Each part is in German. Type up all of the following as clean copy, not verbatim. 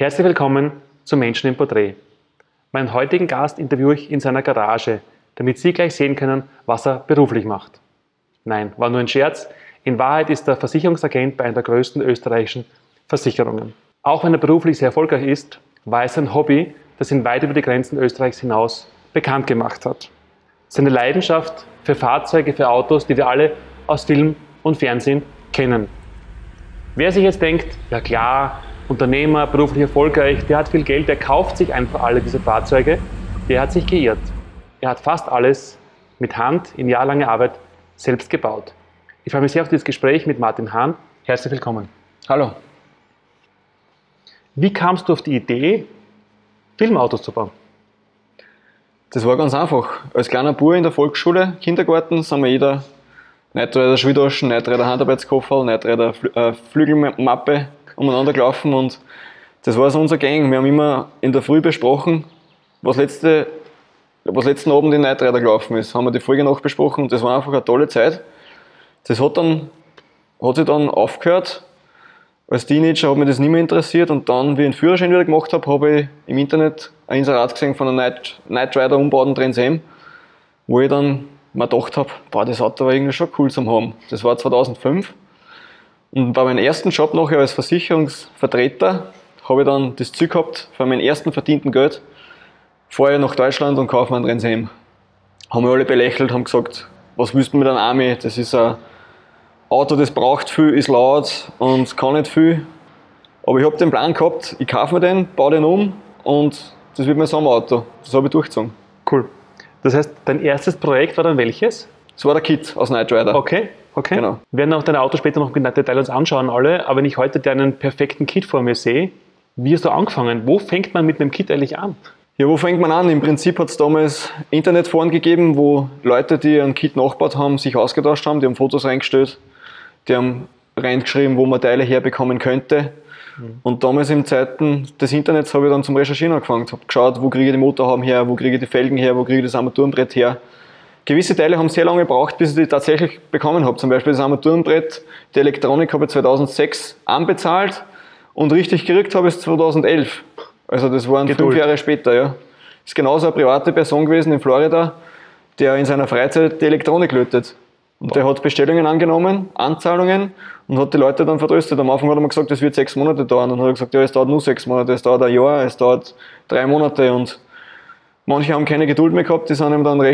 Herzlich willkommen zu Menschen im Porträt. Meinen heutigen Gast interviewe ich in seiner Garage, damit Sie gleich sehen können, was er beruflich macht. Nein, war nur ein Scherz. In Wahrheit ist er Versicherungsagent bei einer der größten österreichischen Versicherungen. Auch wenn er beruflich sehr erfolgreich ist, war es ein Hobby, das ihn weit über die Grenzen Österreichs hinaus bekannt gemacht hat. Seine Leidenschaft für Fahrzeuge, für Autos, die wir alle aus Film und Fernsehen kennen. Wer sich jetzt denkt, ja klar, Unternehmer, beruflich erfolgreich, der hat viel Geld, der kauft sich einfach alle diese Fahrzeuge, der hat sich geirrt. Er hat fast alles mit Hand in jahrelanger Arbeit selbst gebaut. Ich freue mich sehr auf dieses Gespräch mit Martin Hahn. Herzlich willkommen. Hallo. Wie kamst du auf die Idee, Filmautos zu bauen? Das war ganz einfach. Als kleiner Bub in der Volksschule, Kindergarten, sind wir jeder Neidräder Schwidaschen, Neidräder Handarbeitskofferl, Neidräder Flügelmappe umeinander gelaufen und das war so unser Gang. Wir haben immer in der Früh besprochen, was letzten Abend in Neidräder gelaufen ist. Haben wir die Folge nachbesprochen und das war einfach eine tolle Zeit. Das hat sich dann aufgehört. Als Teenager hat mich das nicht mehr interessiert und dann, wie ich den Führerschein wieder gemacht habe, habe ich im Internet ein Inserat gesehen von einer Knight Rider umbauten Trans Am, wo ich dann mir gedacht habe, boah, das Auto war irgendwie schon cool zum haben. Das war 2005 und bei meinem ersten Job nachher als Versicherungsvertreter habe ich dann das Ziel gehabt, von meinem ersten verdienten Geld fahre ich nach Deutschland und kaufe mir einen Trans Am. Haben wir alle belächelt, haben gesagt, was willst du mit einem Army? Das ist ein Auto, das braucht viel, ist laut und kann nicht viel. Aber ich habe den Plan gehabt, ich kaufe mir den, baue den um und das wird mein Sommerauto. Das habe ich durchgezogen. Cool. Das heißt, dein erstes Projekt war dann welches? Das war der Kit aus Knight Rider. Okay. Genau. Wir werden auch deine Autos später noch im Detail uns anschauen, alle. Aber wenn ich heute deinen perfekten Kit vor mir sehe, wie hast du angefangen? Wo fängt man mit einem Kit eigentlich an? Ja, wo fängt man an? Im Prinzip hat es damals Internetforen gegeben, wo Leute, die einen Kit nachgebaut haben, sich ausgetauscht haben. Die haben Fotos reingestellt, die haben reingeschrieben, wo man Teile herbekommen könnte. Und damals in Zeiten des Internets habe ich dann zum Recherchieren angefangen. Ich habe geschaut, wo kriege ich die Motorhauben her, wo kriege ich die Felgen her, wo kriege ich das Armaturenbrett her. Gewisse Teile haben sehr lange gebraucht, bis ich die tatsächlich bekommen habe. Zum Beispiel das Armaturenbrett, die Elektronik habe ich 2006 anbezahlt und richtig gekriegt habe ich es 2011. Also das waren 5 Jahre später. Ja. Das ist genauso eine private Person gewesen in Florida, der in seiner Freizeit die Elektronik lötet. Und der hat Bestellungen angenommen, Anzahlungen und hat die Leute dann vertröstet. Am Anfang hat er mir gesagt, das wird 6 Monate dauern. Und dann hat er gesagt, ja, es dauert nur 6 Monate, es dauert ein Jahr, es dauert 3 Monate. Und manche haben keine Geduld mehr gehabt, die sind ihm dann mit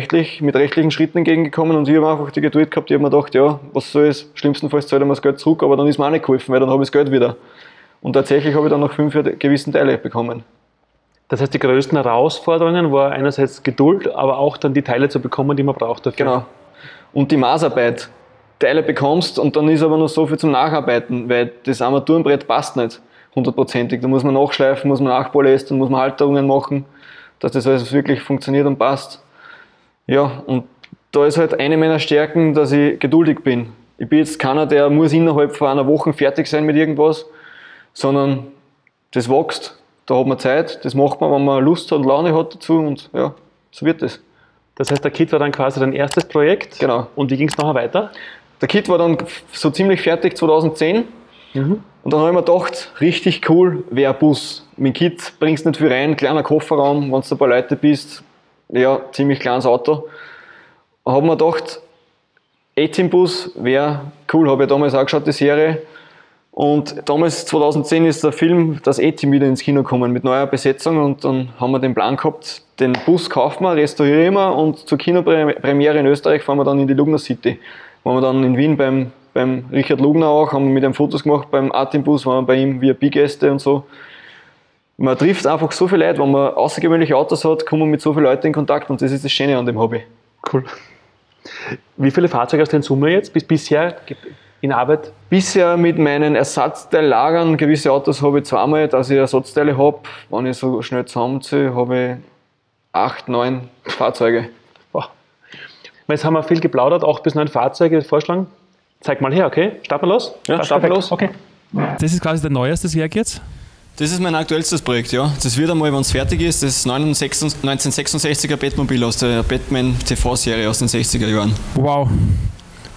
rechtlichen Schritten entgegengekommen. Und ich habe einfach die Geduld gehabt, ich habe mir gedacht, ja, was soll es, schlimmstenfalls zahlt er mir das Geld zurück, aber dann ist mir auch nicht geholfen, weil dann habe ich das Geld wieder. Und tatsächlich habe ich dann nach 5 Jahren gewissen Teile bekommen. Das heißt, die größten Herausforderungen war einerseits Geduld, aber auch dann die Teile zu bekommen, die man braucht dafür. Genau. Und die Maßarbeit. Teile bekommst und dann ist aber noch so viel zum Nacharbeiten, weil das Armaturenbrett passt nicht hundertprozentig. Da muss man nachschleifen, muss man nachpolyestern, muss man Halterungen machen, dass das alles wirklich funktioniert und passt. Ja, und da ist halt eine meiner Stärken, dass ich geduldig bin. Ich bin jetzt keiner, der muss innerhalb von einer Woche fertig sein mit irgendwas, sondern das wächst, da hat man Zeit, das macht man, wenn man Lust hat und Laune hat dazu und ja, so wird es. Das heißt, der Kit war dann quasi dein erstes Projekt. Genau. Und wie ging es nachher weiter? Der Kit war dann so ziemlich fertig 2010. Und dann habe ich mir gedacht, richtig cool wäre ein Bus. Mit dem Kit bringst du nicht viel rein, kleiner Kofferraum, wenn du ein paar Leute bist, ja, ziemlich kleines Auto. Da habe ich mir gedacht, A-Team-Bus wäre cool, habe ich damals auch geschaut, die Serie. Und damals, 2010, ist der Film Das A-Team wieder ins Kino gekommen mit neuer Besetzung und dann haben wir den Plan gehabt, den Bus kaufen wir, restaurieren wir und zur Kinopremiere in Österreich fahren wir dann in die Lugner City. Waren wir dann in Wien beim Richard Lugner auch, haben mit ihm Fotos gemacht beim A-Team-Bus, waren wir bei ihm VIP-Gäste und so. Man trifft einfach so viele Leute, wenn man außergewöhnliche Autos hat, kommt man mit so vielen Leuten in Kontakt und das ist das Schöne an dem Hobby. Cool. Wie viele Fahrzeuge hast du in Summe jetzt bisher in Arbeit? Bisher mit meinen Ersatzteillagern, gewisse Autos habe ich zweimal, dass ich Ersatzteile habe. Wenn ich so schnell zusammenziehe, habe ich 8, 9 Fahrzeuge. Wow. Jetzt haben wir viel geplaudert, 8 bis 9 Fahrzeuge vorschlagen. Zeig mal her, okay? Starten wir los? Ja, starten wir los. Okay. Das ist quasi dein neuestes Werk jetzt? Das ist mein aktuellstes Projekt, ja. Das wird einmal, wenn es fertig ist, das 1966er Batmobil aus der Batman TV-Serie aus den 60er Jahren. Wow.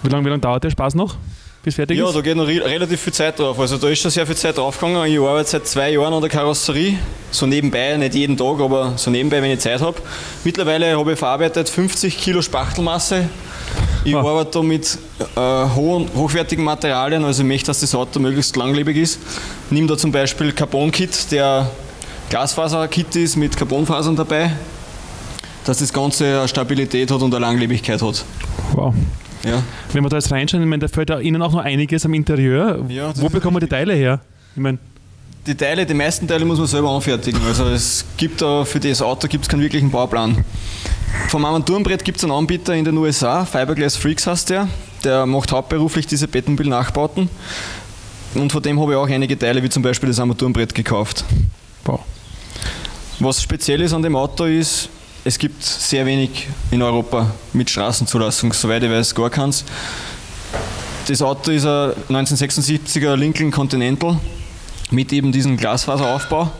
Wie lange dauert der Spaß noch? bis fertig Ja, ist? da geht noch relativ viel Zeit drauf. Also da ist schon sehr viel Zeit draufgegangen. Ich arbeite seit 2 Jahren an der Karosserie. So nebenbei, nicht jeden Tag, aber so nebenbei, wenn ich Zeit habe. Mittlerweile habe ich verarbeitet 50 Kilo Spachtelmasse. Ich arbeite da mit hochwertigen Materialien, also ich möchte, dass das Auto möglichst langlebig ist. Nimm da zum Beispiel Carbon-Kit, der Glasfaser-Kit ist mit Carbonfasern dabei, dass das Ganze eine Stabilität hat und eine Langlebigkeit hat. Wow. Ja. Wenn wir da jetzt reinschauen, ich meine, da fällt ja Ihnen auch noch einiges am Interieur. Ja, Wo bekommen wir die Teile her? Ich meine, Die meisten Teile muss man selber anfertigen. Also es gibt da für das Auto keinen wirklichen Bauplan. Vom Armaturenbrett gibt es einen Anbieter in den USA, Fiberglass Freaks heißt der. Der macht hauptberuflich diese Betonbil-Nachbauten. Und von dem habe ich auch einige Teile, wie zum Beispiel das Armaturenbrett, gekauft. wow. Was speziell ist an dem Auto ist, es gibt sehr wenig in Europa mit Straßenzulassung, soweit ich weiß, gar keins. Das Auto ist ein 1976er Lincoln Continental mit eben diesem Glasfaseraufbau.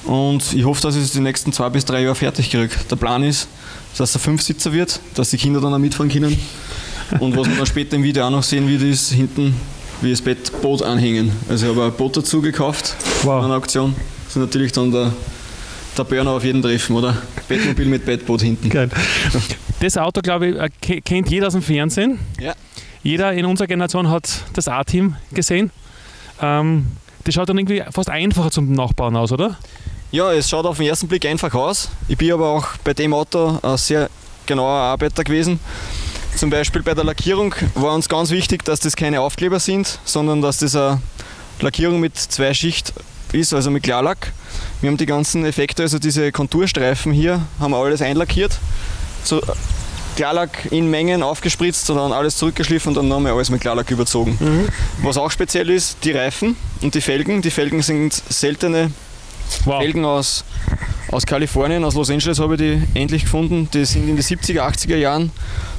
Und ich hoffe, dass ich es die nächsten 2 bis 3 Jahre fertig kriege. Der Plan ist, dass er 5-Sitzer wird, dass die Kinder dann auch mitfahren können. Und was wir dann später im Video auch noch sehen wird, ist hinten, wie das Boot anhängen. Also ich habe ein Boot dazu gekauft von einer Auktion. Das ist natürlich dann der Burner auf jeden Treffen, oder? Bettmobil mit Bettboot hinten. Geil. Das Auto, glaube ich, kennt jeder aus dem Fernsehen. Ja. Jeder in unserer Generation hat das A-Team gesehen. Das schaut dann irgendwie fast einfacher zum Nachbauen aus, oder? Ja, es schaut auf den ersten Blick einfach aus. Ich bin aber auch bei dem Auto ein sehr genauer Arbeiter gewesen. Zum Beispiel bei der Lackierung war uns ganz wichtig, dass das keine Aufkleber sind, sondern dass das eine Lackierung mit 2 Schicht ist, also mit Klarlack. Wir haben die ganzen Effekte, also diese Konturstreifen hier, haben wir alles einlackiert. So Klarlack in Mengen aufgespritzt und dann alles zurückgeschliffen und dann nochmal alles mit Klarlack überzogen. Was auch speziell ist, die Reifen und die Felgen. Die Felgen sind seltene Felgen aus Kalifornien, aus Los Angeles habe ich die endlich gefunden. Die sind in den 70er, 80er Jahren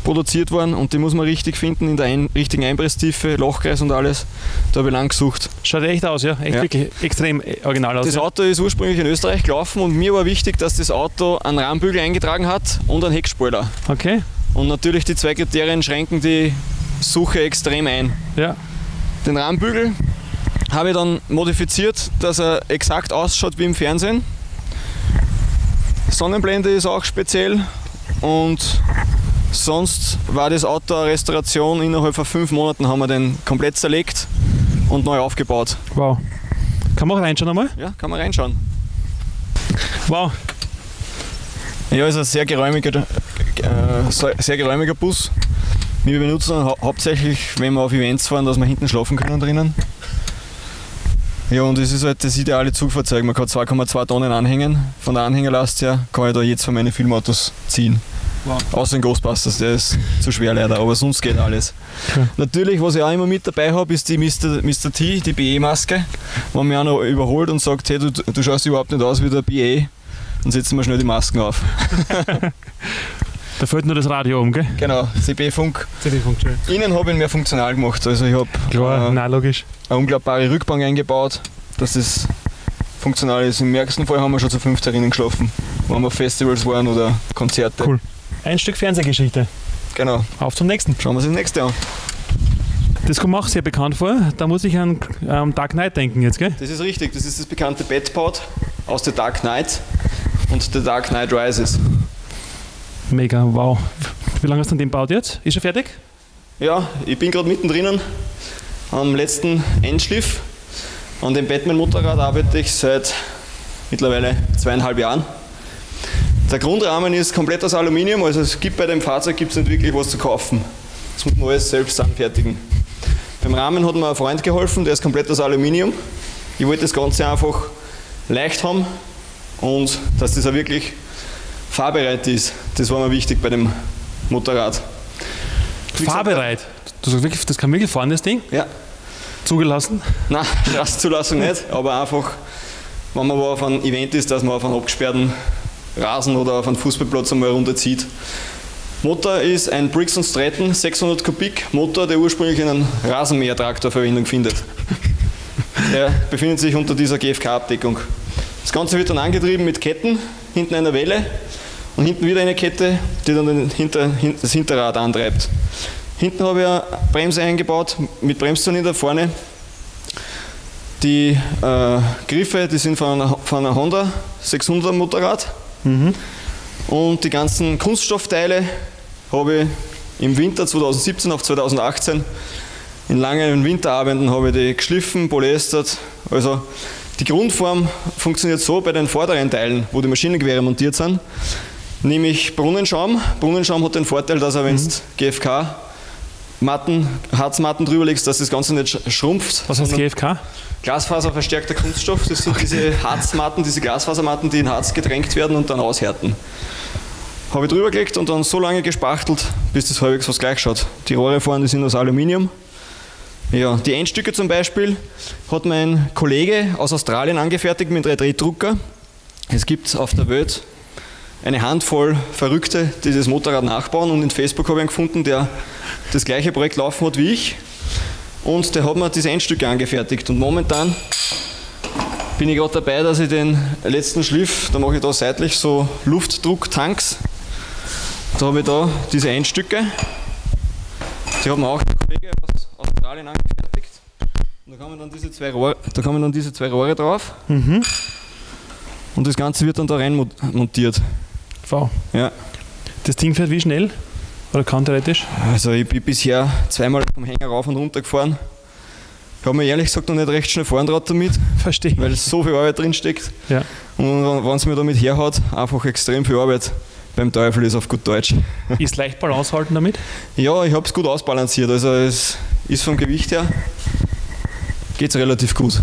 produziert worden und die muss man richtig finden, in der richtigen Einpresstiefe, Lochkreis und alles. Da habe ich lang gesucht. Schaut echt aus, ja? Echt wirklich extrem original aus. Das Auto ist ursprünglich in Österreich gelaufen und mir war wichtig, dass das Auto einen Rahmenbügel eingetragen hat und einen Heckspoiler. Okay. Und natürlich die 2 Kriterien schränken die Suche extrem ein. Ja. Den Rahmenbügel habe ich dann modifiziert, dass er exakt ausschaut wie im Fernsehen. Sonnenblende ist auch speziell und sonst war das Auto eine Restauration. Innerhalb von 5 Monaten haben wir den komplett zerlegt und neu aufgebaut. Wow. Kann man auch reinschauen einmal? Ja, kann man reinschauen. Wow. Ja, ist ein sehr geräumiger Bus. Wir benutzen ihn hauptsächlich, wenn wir auf Events fahren, dass wir hinten schlafen können drinnen. Ja, und es ist halt das ideale Zugfahrzeug. Man kann 2,2 Tonnen anhängen. Von der Anhängerlast her kann ich da jetzt von meinen Filmautos ziehen. Wow. Außer den Ghostbusters, der ist zu schwer leider, aber sonst geht alles. Okay. Natürlich, was ich auch immer mit dabei habe, ist die Mr. T, die BE-Maske. Wenn mich einer überholt und sagt, hey, du schaust überhaupt nicht aus wie der BE, dann setzen wir schnell die Masken auf. Da fällt nur das Radio um, gell? Genau, CB-Funk. CB-Funk, Innen habe ich ihn mehr funktional gemacht. Also ich habe logisch. Eine unklappbare Rückbank eingebaut, dass es funktional ist. Im ärgsten Fall haben wir schon zu 5 drinnen geschlafen, wenn wir auf Festivals waren oder Konzerte. Cool. Ein Stück Fernsehgeschichte. Genau. Auf zum nächsten. Schauen wir uns das nächste an. Das kommt mir auch sehr bekannt vor. Da muss ich an Dark Knight denken jetzt, gell? Das ist richtig. Das ist das bekannte Batpod aus The Dark Knight und The Dark Knight Rises. Mega, wow. Wie lange hast du den gebaut jetzt? Ist er fertig? Ja, ich bin gerade mittendrin am letzten Endschliff. An dem Batman-Motorrad arbeite ich seit mittlerweile 2,5 Jahren. Der Grundrahmen ist komplett aus Aluminium, also es gibt bei dem Fahrzeug nicht wirklich was zu kaufen. Das muss man alles selbst anfertigen. Beim Rahmen hat mir ein Freund geholfen, der ist komplett aus Aluminium. Ich wollte das Ganze einfach leicht haben und dass das auch wirklich fahrbereit ist. Das war mir wichtig bei dem Motorrad. Fahrbereit? Das kann wirklich fahren, das Ding? Ja. Zugelassen? Nein, Straßenzulassung nicht, aber einfach, wenn man auf einem Event ist, dass man auf einem abgesperrten Rasen oder auf einem Fußballplatz einmal runterzieht. Motor ist ein Briggs & Stratton 600 Kubik Motor, der ursprünglich in einem Rasenmähertraktor Verwendung findet. Der befindet sich unter dieser GFK-Abdeckung. Das Ganze wird dann angetrieben mit Ketten, hinten einer Welle und hinten wieder eine Kette, die dann das Hinterrad antreibt. Hinten habe ich eine Bremse eingebaut mit Bremszylinder vorne. Die Griffe, die sind von einer Honda 600 Motorrad. Und die ganzen Kunststoffteile habe ich im Winter 2017 auf 2018 in langen Winterabenden habe ich die geschliffen, polyestert. Also die Grundform funktioniert so bei den vorderen Teilen, wo die Maschinengewehre montiert sind, nehme ich Brunnenschaum. Brunnenschaum hat den Vorteil, dass er, wenn du GFK-Matten, Harzmatten drüber legst, dass das Ganze nicht schrumpft. Was heißt GFK? Glasfaserverstärkter Kunststoff, das sind diese Harzmatten, diese Glasfasermatten, die in Harz gedrängt werden und dann aushärten. Habe ich drüber gelegt und dann so lange gespachtelt, bis das halbwegs was gleich schaut. Die Rohre vorne, die sind aus Aluminium. Ja, die Endstücke zum Beispiel hat mein Kollege aus Australien angefertigt mit einem 3D-Drucker. Es gibt auf der Welt eine Handvoll Verrückte, die das Motorrad nachbauen, und in Facebook habe ich einen gefunden, der das gleiche Projekt laufen hat wie ich, und der hat mir diese Endstücke angefertigt. Und momentan bin ich gerade dabei, dass ich den letzten Schliff, da mache ich da seitlich so Luftdrucktanks. Da habe ich da diese Endstücke, die hat mir auch der Kollege aus Australien angefertigt. Und da kommen dann diese zwei Rohre drauf. Und das Ganze wird dann da rein montiert. Wow. Ja. Das Ding fährt wie schnell? Oder kann theoretisch? Also ich bin bisher zweimal vom Hänger rauf und runter gefahren. Ich habe mir ehrlich gesagt noch nicht recht schnell fahren traut damit. Verstehe. Weil so viel Arbeit drin steckt. Ja. Und wenn es mir damit herhaut, einfach extrem viel Arbeit beim Teufel ist auf gut Deutsch. Ist leicht Balance halten damit? Ja, ich habe es gut ausbalanciert. Also es ist vom Gewicht her, geht es relativ gut.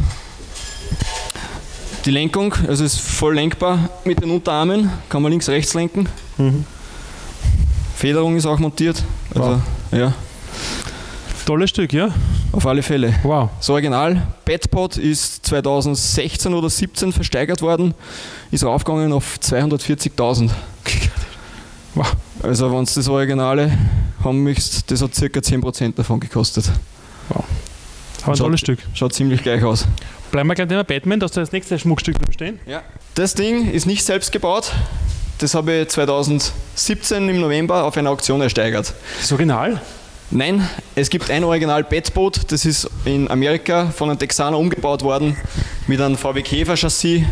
Die Lenkung, also ist voll lenkbar mit den Unterarmen, kann man links, rechts lenken. Federung ist auch montiert. Also, wow. Ja. Tolles Stück, ja? Auf alle Fälle. Wow. Das Original Petpod ist 2016 oder 2017 versteigert worden, ist raufgegangen auf 240.000. Wow. Also wenn du das Originale haben möchtest, das hat ca. 10% davon gekostet. Wow. Aber ein tolles Stück. Schaut ziemlich gleich aus. Bleiben wir gleich Thema Batman, da hast du das nächste Schmuckstück drüber stehen. Ja. Das Ding ist nicht selbst gebaut. Das habe ich 2017 im November auf einer Auktion ersteigert. Das Original? Nein, es gibt ein Original Batboot, das ist in Amerika von einem Texaner umgebaut worden mit einem VW Käfer Chassis,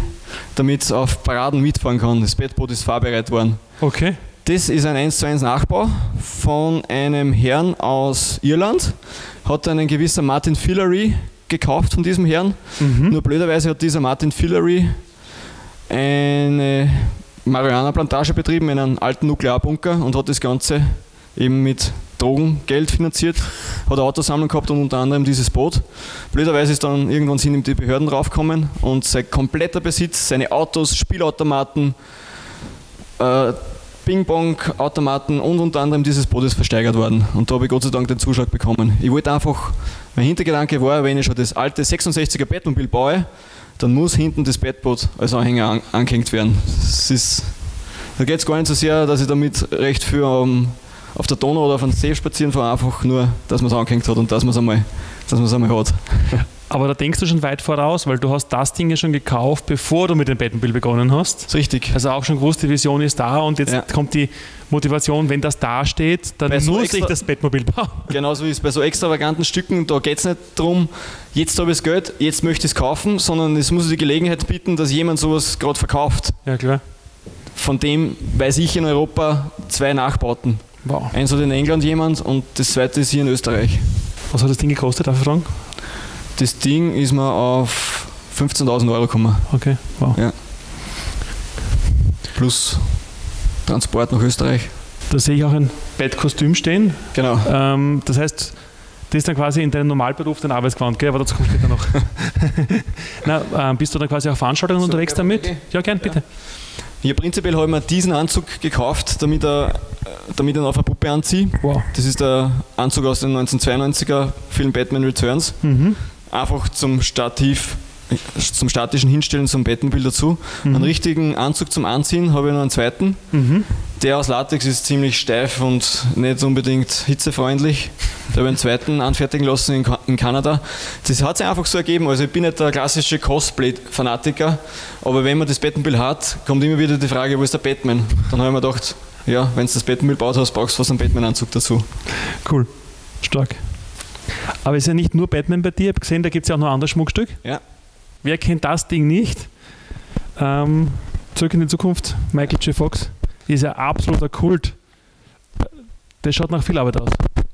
damit es auf Paraden mitfahren kann. Das Batboot ist fahrbereit worden. Okay. Das ist ein 1:1 Nachbau von einem Herrn aus Irland, hat einen gewisser Martin Fillery gekauft von diesem Herrn. Nur blöderweise hat dieser Martin Fillery eine Marihuana-Plantage betrieben in einem alten Nuklearbunker und hat das Ganze eben mit Drogengeld finanziert, hat eine Autosammlung gehabt und unter anderem dieses Boot. Blöderweise ist dann irgendwann sind ihm die Behörden draufgekommen und sein kompletter Besitz, seine Autos, Spielautomaten, Ping-Pong-Automaten und unter anderem dieses Boot ist versteigert worden. Und da habe ich Gott sei Dank den Zuschlag bekommen. Ich wollte einfach, mein Hintergedanke war, wenn ich schon das alte 66er Batmobil baue, dann muss hinten das Batboot als Anhänger angehängt werden. Da geht es gar nicht so sehr, dass ich damit recht viel auf der Donau oder auf einem See spazieren fahre, einfach nur, dass man es angehängt hat und dass man es einmal hat. Aber da denkst du schon weit voraus, weil du hast das Ding ja schon gekauft, bevor du mit dem Batmobil begonnen hast. Das ist richtig. Also auch schon gewusst, die Vision ist da und jetzt kommt die Motivation, wenn das da steht, dann muss ich das Batmobil bauen. Genauso wie es bei so extravaganten Stücken, da geht es nicht darum, jetzt habe ich das Geld, jetzt möchte ich es kaufen, sondern es muss die Gelegenheit bieten, dass jemand sowas gerade verkauft. Ja, klar. Von dem weiß ich in Europa 2 Nachbauten. Wow. Eins hat in England jemand und das zweite ist hier in Österreich. Was hat das Ding gekostet, darf ich fragen? Das Ding ist mir auf 15.000 Euro gekommen. Okay, wow. Ja. Plus Transport nach Österreich. Da sehe ich auch ein Bettkostüm stehen. Genau. Das heißt, das ist dann quasi in deinem Normalberuf dein Arbeitsgewand, gell? Aber dazu kommt später noch. Na, bist du dann quasi auf Veranstaltungen unterwegs damit? Okay. Ja, gern, bitte. Ja, prinzipiell habe ich mir diesen Anzug gekauft, damit ich ihn auf eine Puppe anziehe. Wow. Das ist der Anzug aus dem 1992er Film Batman Returns. Einfach zum statischen Hinstellen zum Batmobil dazu. Einen richtigen Anzug zum Anziehen habe ich noch einen zweiten. Der aus Latex ist ziemlich steif und nicht unbedingt hitzefreundlich. Da habe ich einen zweiten anfertigen lassen in Kanada. Das hat sich einfach so ergeben. Also ich bin nicht der klassische Cosplay-Fanatiker, aber wenn man das Batmobil hat, kommt immer wieder die Frage, wo ist der Batman? Dann habe ich mir gedacht, ja, wenn du das Batmobil gebaut hast, brauchst du fast einen Batman-Anzug dazu. Cool. Stark. Aber es ist ja nicht nur Batman bei dir. Ich habe gesehen, da gibt es ja auch noch ein anderes Schmuckstück. Ja. Wer kennt das Ding nicht? Zurück in die Zukunft, Michael J. Fox ist ja absoluter Kult. Das schaut nach viel Arbeit aus.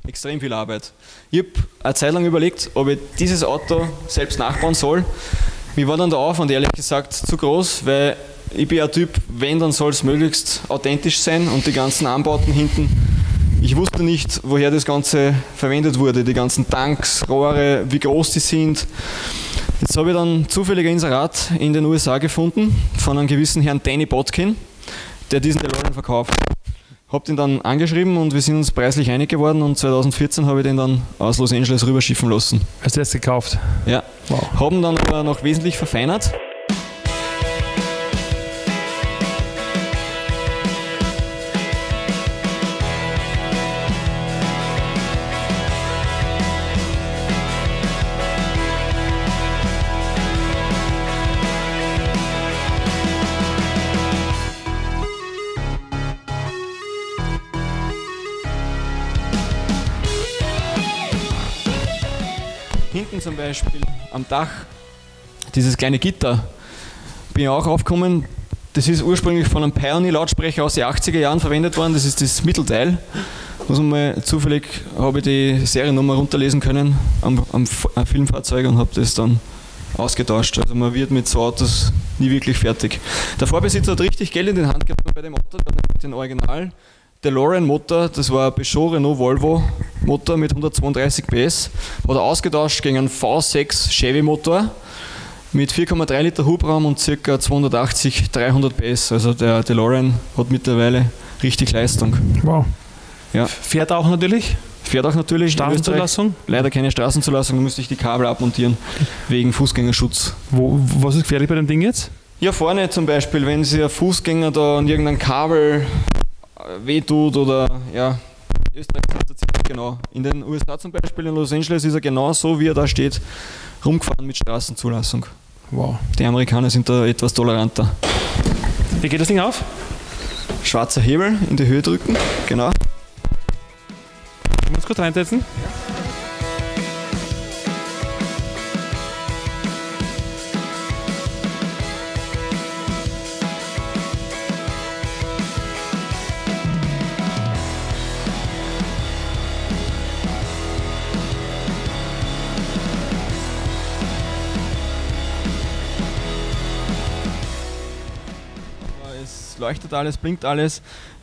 Extrem viel Arbeit. Ich habe eine Zeit lang überlegt, ob ich dieses Auto selbst nachbauen soll. Mir war dann der Aufwand ehrlich gesagt zu groß, weil ich bin ein Typ, wenn, dann soll es möglichst authentisch sein und die ganzen Anbauten hinten. Ich wusste nicht, woher das Ganze verwendet wurde, die ganzen Tanks, Rohre, wie groß die sind. Jetzt habe ich dann zufällig ein Inserat in den USA gefunden von einem gewissen Herrn Danny Botkin, der diesen DeLorean verkauft. Habe den dann angeschrieben und wir sind uns preislich einig geworden und 2014 habe ich den dann aus Los Angeles rüberschiffen lassen. Hast du das gekauft? Ja. Wow. Haben dann aber noch wesentlich verfeinert. Hinten zum Beispiel am Dach, dieses kleine Gitter, bin ich auch aufgekommen. Das ist ursprünglich von einem Pioneer-Lautsprecher aus den 80er Jahren verwendet worden. Das ist das Mittelteil. Also mal zufällig habe ich die Seriennummer runterlesen können am Filmfahrzeug und habe das dann ausgetauscht. Also man wird mit so Autos nie wirklich fertig. Der Vorbesitzer hat richtig Geld in die Hand genommen bei dem Auto, der hat den Original DeLorean Motor, das war ein Peugeot Renault Volvo Motor mit 132 PS, hat er ausgetauscht gegen einen V6 Chevy Motor mit 4,3 Liter Hubraum und ca. 280, 300 PS. Also der DeLorean hat mittlerweile richtig Leistung. Wow. Ja. Fährt auch natürlich? Fährt auch natürlich. Straßenzulassung? Leider keine Straßenzulassung, da müsste ich die Kabel abmontieren wegen Fußgängerschutz. Was ist gefährlich bei dem Ding jetzt? Ja, vorne zum Beispiel, wenn sich ein Fußgänger da an irgendein Kabel wehtut oder ja, Österreich ist das ziemlich genau. In den USA zum Beispiel, in Los Angeles ist er genau so, wie er da steht, rumgefahren mit Straßenzulassung. Wow. Die Amerikaner sind da etwas toleranter. Wie geht das Ding auf? Schwarzer Hebel in die Höhe drücken, genau. Ich muss kurz reinsetzen. Leuchtet alles, blinkt alles.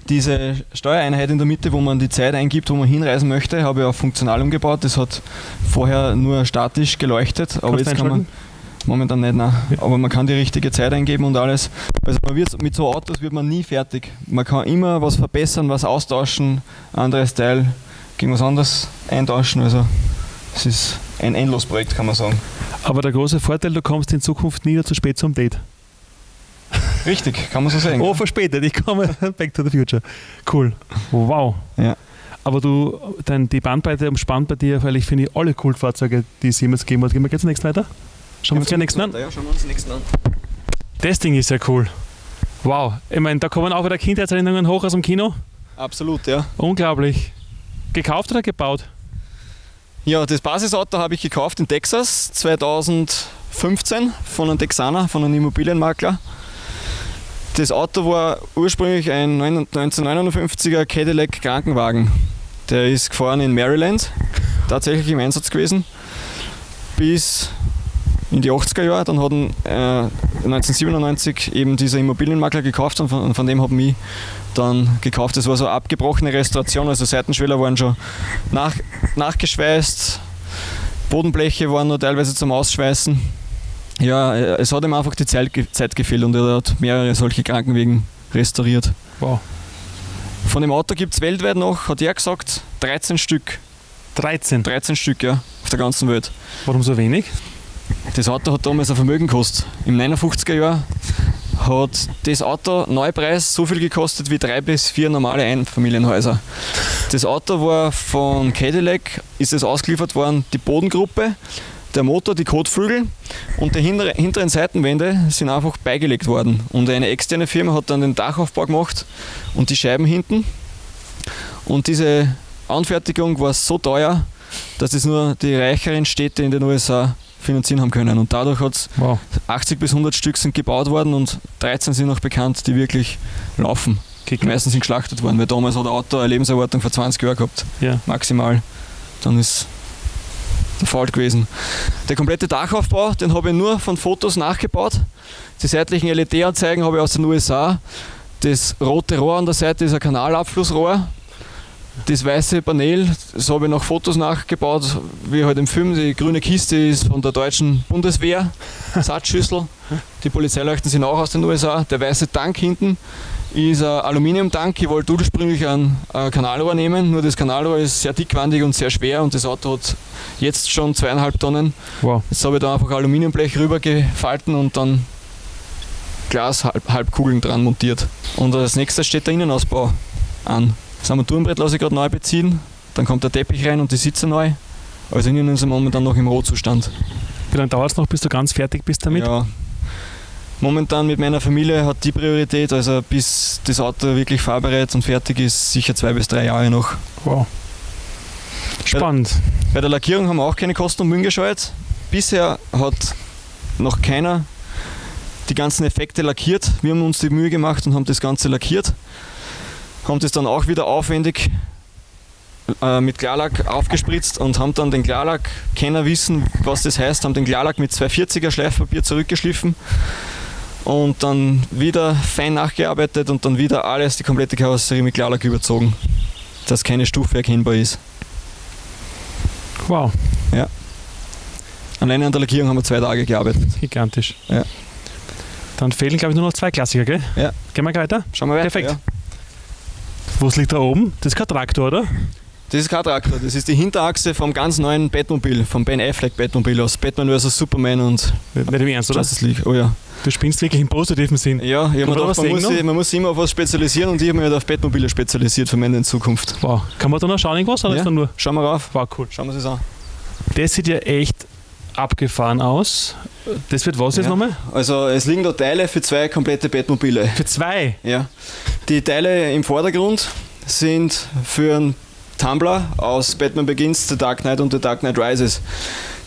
Diese Steuereinheit in der Mitte, wo man die Zeit eingibt, wo man hinreisen möchte, habe ich auch funktional umgebaut. Das hat vorher nur statisch geleuchtet, aber jetzt kann man momentan nicht, nein. Aber man kann die richtige Zeit eingeben und alles. Also man wird, mit so Autos wird man nie fertig. Man kann immer was verbessern, was austauschen, anderes Teil gegen was anderes eintauschen. Also es ist ein Endlosprojekt, kann man sagen. Aber der große Vorteil, du kommst in Zukunft nie zu spät zum Date. Richtig, kann man so sagen. Oh, verspätet, ich komme back to the future. Cool. Wow. Ja. Aber die Bandbreite umspannt bei dir, weil ich finde alle Kultfahrzeuge, die es jemals gegeben hat. Gehen wir jetzt nächsten weiter? Schauen wir uns den nächsten an? Ja, schauen wir uns den nächsten an. Das Ding ist ja cool. Wow. Ich meine, da kommen auch wieder Kindheitserinnerungen hoch aus dem Kino. Absolut, ja. Unglaublich. Gekauft oder gebaut? Ja, das Basisauto habe ich gekauft in Texas 2015 von einem Texaner, von einem Immobilienmakler. Das Auto war ursprünglich ein 1959er Cadillac Krankenwagen. Der ist gefahren in Maryland, tatsächlich im Einsatz gewesen, bis in die 80er Jahre. Dann hat 1997 eben dieser Immobilienmakler gekauft und von dem habe ich dann gekauft. Das war so eine abgebrochene Restauration, also Seitenschweller waren schon nachgeschweißt, Bodenbleche waren nur teilweise zum Ausschweißen. Ja, es hat ihm einfach die Zeit gefehlt und er hat mehrere solche Krankenwagen restauriert. Wow. Von dem Auto gibt es weltweit noch, hat er gesagt, 13 Stück. 13? 13 Stück, ja, auf der ganzen Welt. Warum so wenig? Das Auto hat damals ein Vermögen gekostet. Im 59er Jahr hat das Auto Neupreis so viel gekostet wie 3 bis 4 normale Einfamilienhäuser. Das Auto war von Cadillac, ist es ausgeliefert worden, die Bodengruppe, der Motor, die Kotflügel und die hinteren Seitenwände sind einfach beigelegt worden. Und eine externe Firma hat dann den Dachaufbau gemacht und die Scheiben hinten. Und diese Anfertigung war so teuer, dass das nur die reicheren Städte in den USA finanzieren haben können. Und dadurch hat es 80 bis 100 Stück sind gebaut worden und 13 sind noch bekannt, die wirklich laufen. Die meisten sind geschlachtet worden, weil damals hat ein Auto eine Lebenserwartung von 20 Jahren gehabt, maximal. Dann ist der Fall gewesen. Der komplette Dachaufbau, den habe ich nur von Fotos nachgebaut. Die seitlichen LED-Anzeigen habe ich aus den USA. Das rote Rohr an der Seite ist ein Kanalabflussrohr. Das weiße Panel, das habe ich nach Fotos nachgebaut, wie halt im Film. Die grüne Kiste ist von der deutschen Bundeswehr, Satzschüssel. Die Polizeileuchten sind auch aus den USA. Der weiße Tank hinten ist ein Aluminiumtank. Ich wollte ursprünglich ein Kanalrohr nehmen, nur das Kanalrohr ist sehr dickwandig und sehr schwer und das Auto hat jetzt schon 2,5 Tonnen. Wow. Jetzt habe ich da einfach Aluminiumblech rübergefalten und dann Glas-Halbkugeln dran montiert. Und als nächstes steht der Innenausbau an. Das Armaturenbrett lasse ich gerade neu beziehen, dann kommt der Teppich rein und die Sitze neu. Also innen sind wir momentan noch im Rohzustand. Wie lange dauert es noch, bis du ganz fertig bist damit? Ja, momentan mit meiner Familie hat die Priorität, also bis das Auto wirklich fahrbereit und fertig ist, sicher 2 bis 3 Jahre noch. Wow. Spannend. Bei der Lackierung haben wir auch keine Kosten und Mühen gescheut. Bisher hat noch keiner die ganzen Effekte lackiert. Wir haben uns die Mühe gemacht und haben das Ganze lackiert. Haben das dann auch wieder aufwendig mit Klarlack aufgespritzt und haben dann den Klarlack, Kenner wissen, was das heißt, haben den Klarlack mit 240er Schleifpapier zurückgeschliffen und dann wieder fein nachgearbeitet und dann wieder alles, die komplette Karosserie mit Klarlack überzogen, dass keine Stufe erkennbar ist. Wow. Ja. Alleine an der Lackierung haben wir 2 Tage gearbeitet. Gigantisch. Ja. Dann fehlen, glaube ich, nur noch 2 Klassiker, gell? Ja. Gehen wir weiter? Schauen wir weiter. Perfekt. Ja. Was liegt da oben? Das ist kein Traktor, oder? Das ist kein Traktor, das ist die Hinterachse vom ganz neuen Batmobil, vom Ben Affleck Batmobil aus Batman vs. Superman und nicht im Ernst, oder? Justice League. Oh ja. Du spinnst wirklich im positiven Sinn. Ja, ich habe mir gedacht, man muss sich immer auf was spezialisieren und ich habe mich halt auf Batmobile spezialisiert für meine in Zukunft. Wow. Kann man da noch schauen irgendwas? Oder ja, ist da nur? Schauen wir rauf. Wow, cool. Schauen wir es an. Das sieht ja echt abgefahren aus. Das wird was jetzt nochmal? Also es liegen da Teile für 2 komplette Batmobile. Für 2? Ja. Die Teile im Vordergrund sind für einen Tumblr aus Batman Begins, The Dark Knight und The Dark Knight Rises.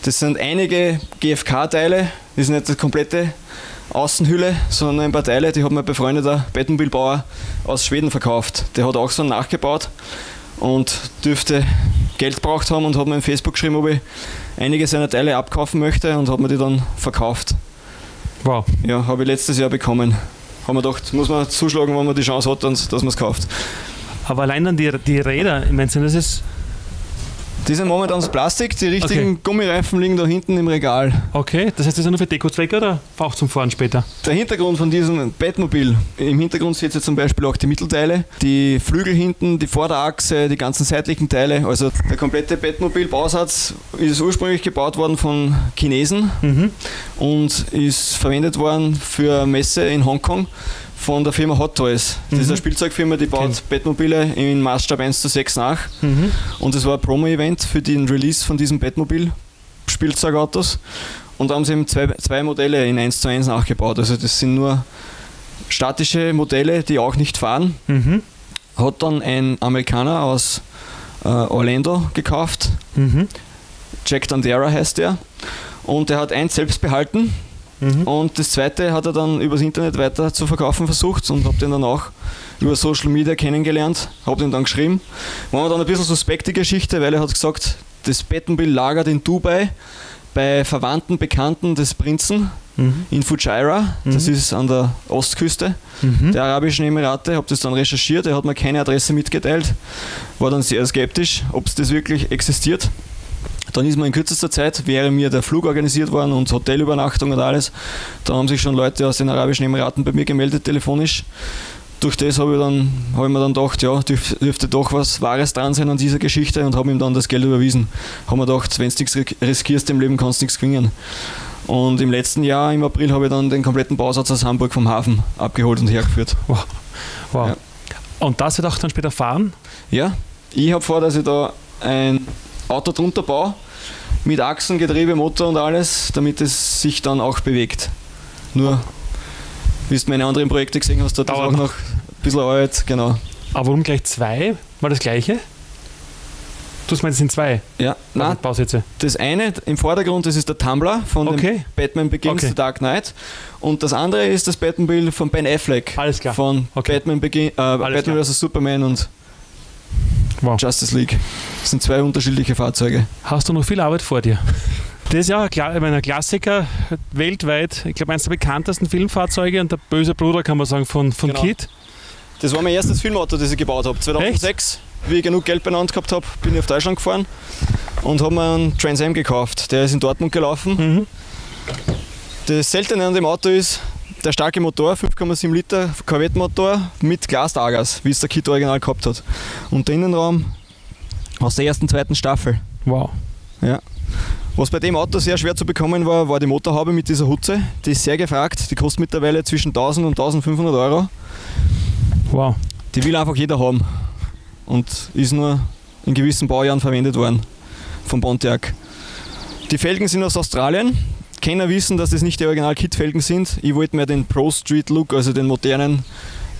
Das sind einige GFK-Teile, das ist nicht die komplette Außenhülle, sondern ein paar Teile, die hat mein befreundeter Batmobilbauer aus Schweden verkauft. Der hat auch so einen nachgebaut und dürfte Geld braucht haben und hat mir in Facebook geschrieben, ob ich einige seiner Teile abkaufen möchte und hat mir die dann verkauft. Wow. Ja, habe ich letztes Jahr bekommen. Haben wir gedacht, muss man zuschlagen, wenn man die Chance hat, dass man es kauft. Aber allein dann die Räder, ich meine, das ist... Die sind momentan aus Plastik, die richtigen Gummireifen liegen da hinten im Regal. Okay, das heißt, das ist nur für Dekozwecke oder auch zum Fahren später? Der Hintergrund von diesem Batmobil, im Hintergrund seht ihr zum Beispiel auch die Mittelteile, die Flügel hinten, die Vorderachse, die ganzen seitlichen Teile. Also der komplette Batmobil-Bausatz ist ursprünglich gebaut worden von Chinesen und ist verwendet worden für eine Messe in Hongkong von der Firma Hot Toys. Das ist eine Spielzeugfirma, die baut Batmobile in Maßstab 1:6 nach. Und das war ein Promo-Event für den Release von diesem Batmobil-Spielzeugautos. Und da haben sie eben zwei Modelle in 1:1 nachgebaut. Also das sind nur statische Modelle, die auch nicht fahren. Hat dann ein Amerikaner aus Orlando gekauft. Jack Dandera heißt der. Und der hat eins selbst behalten. Und das zweite hat er dann übers Internet weiter zu verkaufen versucht und habe den dann auch über Social Media kennengelernt, habe den dann geschrieben. War mir dann ein bisschen suspekte Geschichte, weil er hat gesagt, das Batmobil lagert in Dubai bei Verwandten, Bekannten des Prinzen in Fujairah, das ist an der Ostküste der Arabischen Emirate. Habe das dann recherchiert, er hat mir keine Adresse mitgeteilt, war dann sehr skeptisch, ob es das wirklich existiert. Dann ist mir in kürzester Zeit, wäre mir der Flug organisiert worden und Hotelübernachtung und alles. Da haben sich schon Leute aus den Arabischen Emiraten bei mir gemeldet, telefonisch. Durch das habe ich mir dann gedacht, ja, dürfte doch was Wahres dran sein an dieser Geschichte und habe ihm dann das Geld überwiesen. Habe mir gedacht, wenn du nichts riskierst im Leben, kannst du nichts gewinnen. Und im letzten Jahr, im April, habe ich dann den kompletten Bausatz aus Hamburg vom Hafen abgeholt und hergeführt. Wow. Ja. Und das wird auch dann später fahren? Ja, ich habe vor, dass ich da ein Auto drunter baue, mit Achsen, Getriebe, Motor und alles, damit es sich dann auch bewegt. Nur, wie du meine anderen Projekte gesehen hast, das auch noch ein bisschen alt, genau. Aber warum gleich 2? War das gleiche? Du meinst, es sind zwei? Ja, nein, Bausitze. das eine im Vordergrund, das ist der Tumbler von dem Batman Begins, The Dark Knight. Und das andere ist das Batmobile von Ben Affleck. Alles klar. Von Batman vs. Superman und Justice League. Das sind zwei unterschiedliche Fahrzeuge. Hast du noch viel Arbeit vor dir? Das ist ja ein Klassiker weltweit. Ich glaube, eines der bekanntesten Filmfahrzeuge und der böse Bruder, kann man sagen, von genau. KITT. Das war mein erstes Filmauto, das ich gebaut habe. 2006, echt? Wie ich genug Geld beieinander gehabt habe, bin ich auf Deutschland gefahren und habe mir einen Trans Am gekauft. Der ist in Dortmund gelaufen. Mhm. Das Seltene an dem Auto ist der starke Motor, 5,7 Liter Corvette-Motor mit Glas-Dargas, wie es der KITT original gehabt hat. Und der Innenraum aus der ersten, zweiten Staffel. Wow. Ja. Was bei dem Auto sehr schwer zu bekommen war, war die Motorhaube mit dieser Hutze. Die ist sehr gefragt. Die kostet mittlerweile zwischen 1000 und 1500 Euro. Wow. Die will einfach jeder haben. Und ist nur in gewissen Baujahren verwendet worden von Pontiac. Die Felgen sind aus Australien. Kenner wissen, dass das nicht die Original-KITT-Felgen sind. Ich wollte mir den Pro Street Look, also den modernen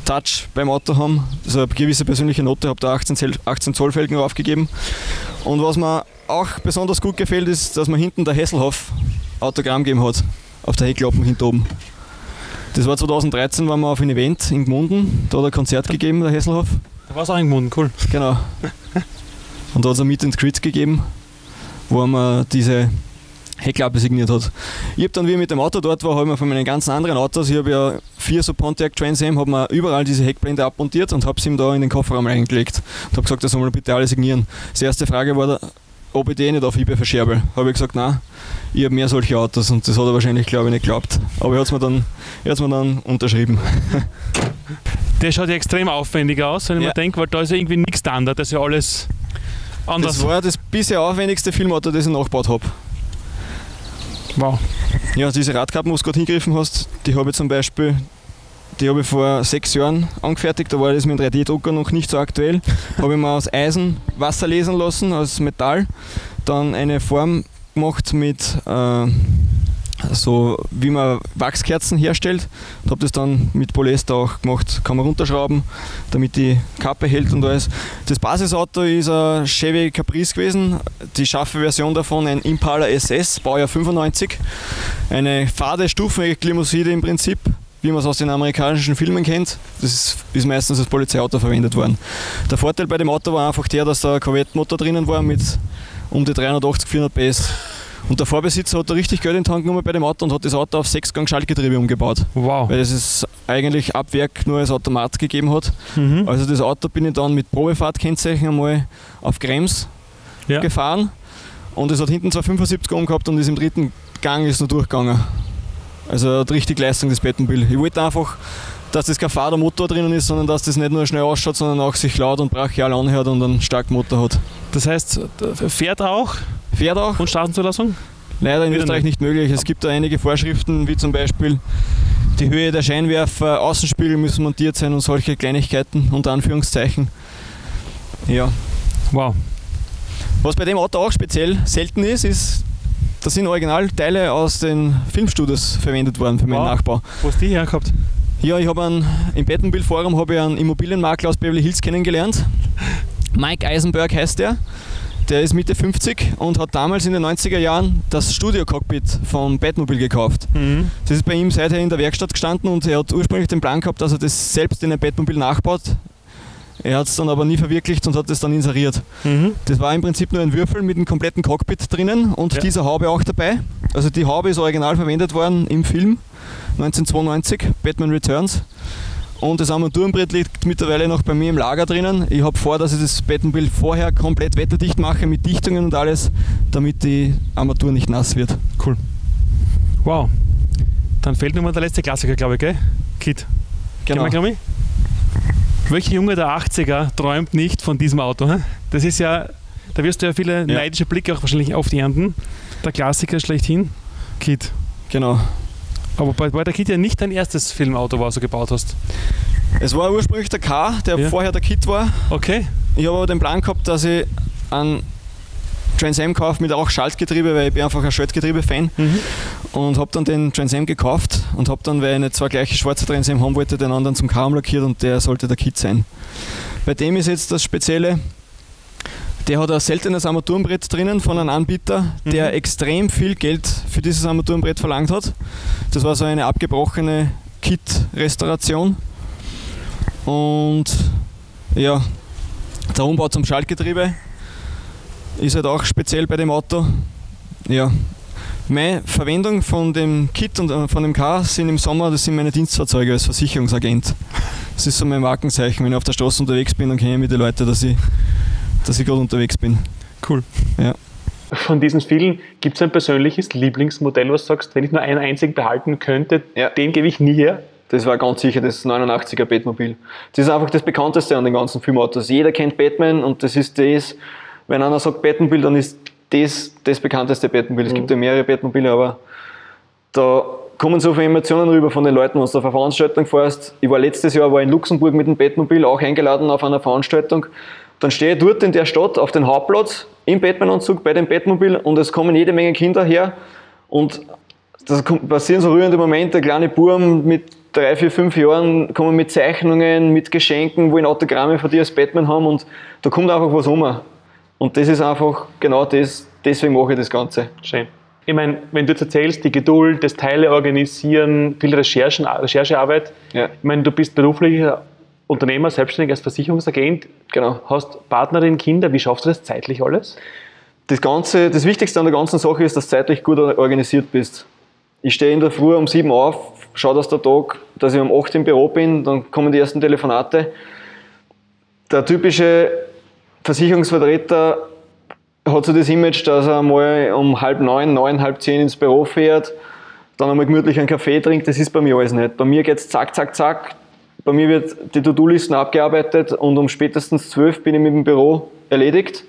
Touch beim Auto haben. Also eine gewisse persönliche Note, habe da 18 Zoll Felgen aufgegeben. Und was mir auch besonders gut gefällt, ist, dass man hinten der Hasselhoff Autogramm gegeben hat, auf der Heckklappen hinten oben. Das war 2013, waren wir auf einem Event in Gmunden, da hat er ein Konzert gegeben, der Hasselhoff. Da war es auch in Gmunden, cool. Genau. Und da hat es ein Meet and Greet gegeben, wo er mir diese Heckklappe signiert hat. Ich habe dann, wie ich mit dem Auto dort war, habe ich mir von meinen ganzen anderen Autos, ich habe ja 4 so Pontiac Trans Am, habe mir überall diese Heckblende abmontiert und habe sie ihm da in den Kofferraum reingelegt und habe gesagt, das soll man bitte alle signieren. Die erste Frage war, ob ich die nicht auf eBay verscherbe. Habe ich gesagt, nein, ich habe mehr solche Autos und das hat er wahrscheinlich, glaube ich, nicht geglaubt. Aber er hat es mir dann unterschrieben. Der schaut ja extrem aufwendig aus, wenn ich mir denke, weil da ist ja irgendwie nichts Standard, das ist ja alles anders. Das war das bisher aufwendigste Filmauto, das ich nachgebaut habe. Wow. Ja, diese Radkappen, wo du gerade hingegriffen hast, die habe ich zum Beispiel, die habe ich vor 6 Jahren angefertigt, da war das mit dem 3D-Drucker noch nicht so aktuell. Habe ich mir aus Eisen Wasser lesen lassen, aus Metall, dann eine Form gemacht mit so wie man Wachskerzen herstellt und habe das dann mit Polyester auch gemacht, kann man runterschrauben, damit die Kappe hält und alles. Das Basisauto ist ein Chevy Caprice gewesen, die scharfe Version davon ein Impala SS, Baujahr 95, eine fade Stufenlimousine im Prinzip, wie man es aus den amerikanischen Filmen kennt. Das ist meistens als Polizeiauto verwendet worden. Der Vorteil bei dem Auto war einfach der, dass der Corvette-Motor drinnen war mit um die 380, 400 PS. Und der Vorbesitzer hat da richtig Geld in den Tank genommen bei dem Auto und hat das Auto auf 6-Gang-Schaltgetriebe umgebaut. Wow. Weil es eigentlich ab Werk nur als Automat gegeben hat. Mhm. Also das Auto bin ich dann mit Probefahrtkennzeichen einmal auf Krems gefahren. Und es hat hinten zwar 75 Ohm gehabt und ist im dritten Gang ist noch durchgegangen. Also hat richtig Leistung, das Batmobile. Ich wollte einfach, dass das kein fader Motor drinnen ist, sondern dass das nicht nur schnell ausschaut, sondern auch sich laut und brachial anhört und einen starken Motor hat. Das heißt, fährt auch? Fährt auch. Und Straßenzulassung? Leider in Österreich nicht möglich. Es gibt da einige Vorschriften, wie zum Beispiel die Höhe der Scheinwerfer, Außenspiegel müssen montiert sein und solche Kleinigkeiten, unter Anführungszeichen. Ja. Wow. Was bei dem Auto auch speziell selten ist, da sind Originalteile aus den Filmstudios verwendet worden für meinen Nachbau. Wo hast du die her gehabt? Ja, ich habe im Batmobile-Forum einen Immobilienmakler aus Beverly Hills kennengelernt. Mike Eisenberg heißt der. Der ist Mitte 50 und hat damals in den 90er Jahren das Studio-Cockpit vom Batmobile gekauft. Mhm. Das ist bei ihm seither in der Werkstatt gestanden und er hat ursprünglich den Plan gehabt, dass er das selbst in ein Batmobile nachbaut. Er hat es dann aber nie verwirklicht und hat es dann inseriert. Mhm. Das war im Prinzip nur ein Würfel mit einem kompletten Cockpit drinnen und dieser Haube auch dabei. Also die Haube ist original verwendet worden im Film 1992, Batman Returns. Und das Armaturenbrett liegt mittlerweile noch bei mir im Lager drinnen. Ich habe vor, dass ich das Batmobile vorher komplett wetterdicht mache mit Dichtungen und alles, damit die Armatur nicht nass wird. Cool. Wow. Dann fehlt nur mal der letzte Klassiker, glaube ich, gell? KITT. Genau. Welcher Junge der 80er träumt nicht von diesem Auto? He? Das ist ja, da wirst du ja viele neidische Blicke auch wahrscheinlich oft ernten. Der Klassiker schlechthin, KITT. Genau. Aber bei der KITT ja nicht dein erstes Filmauto war, was du gebaut hast. Es war ursprünglich der K, der vorher der KITT war. Okay. Ich habe aber den Plan gehabt, dass ich einen Trans Am kaufe mit auch Schaltgetriebe, weil ich bin einfach ein Schaltgetriebe-Fan. Mhm. Und habe dann den Trans Am gekauft und habe dann, weil ich nicht zwei gleiche schwarze Trans Am haben wollte, den anderen zum K lackiert und der sollte der KITT sein. Bei dem ist jetzt das Spezielle, Der hat ein seltenes Armaturenbrett drinnen von einem Anbieter, der extrem viel Geld für dieses Armaturenbrett verlangt hat. Das war so eine abgebrochene Kit-Restauration. Und ja, der Umbau zum Schaltgetriebe ist halt auch speziell bei dem Auto. Ja, meine Verwendung von dem Kit und von dem Car sind im Sommer, das sind meine Dienstfahrzeuge als Versicherungsagent. Das ist so mein Markenzeichen. Wenn ich auf der Straße unterwegs bin, dann kennen mich die Leute, dass ich gerade unterwegs bin. Cool. Ja. Von diesen vielen, gibt es ein persönliches Lieblingsmodell, was du sagst, wenn ich nur einen einzigen behalten könnte, den gebe ich nie her? Das war ganz sicher das 89er Batmobil. Das ist einfach das bekannteste an den ganzen Filmautos. Jeder kennt Batman und das ist das, wenn einer sagt Batmobil, dann ist das bekannteste Batmobil. Es gibt ja mehrere Batmobile, aber da kommen so viele Emotionen rüber von den Leuten, wenn du auf eine Veranstaltung fährst. Ich war letztes Jahr in Luxemburg mit dem Batmobil auch eingeladen auf einer Veranstaltung. Dann stehe ich dort in der Stadt auf dem Hauptplatz im Batman-Anzug bei dem Batmobil und es kommen jede Menge Kinder her und da passieren so rührende Momente. Kleine Buben mit 3, 4, 5 Jahren kommen mit Zeichnungen, mit Geschenken, wollen Autogramme von dir als Batman haben und da kommt einfach was um. Und das ist einfach genau das, deswegen mache ich das Ganze. Schön. Ich meine, wenn du jetzt erzählst, die Geduld, das Teile organisieren, viel Recherchearbeit. Ja. Ich meine, du bist beruflicher Unternehmer, selbstständig als Versicherungsagent. Genau. Hast Partnerin, Kinder. Wie schaffst du das zeitlich alles? Das Wichtigste an der ganzen Sache ist, dass du zeitlich gut organisiert bist. Ich stehe in der Früh um 7 Uhr auf, schaue, dass ich um 8 im Büro bin, dann kommen die ersten Telefonate. Der typische Versicherungsvertreter hat so das Image, dass er mal um 8:30, 9, halb 10 ins Büro fährt, dann einmal gemütlich einen Kaffee trinkt. Das ist bei mir alles nicht. Bei mir geht es zack, zack, zack. Bei mir wird die To-Do-Listen abgearbeitet und um spätestens 12 bin ich mit dem Büro erledigt.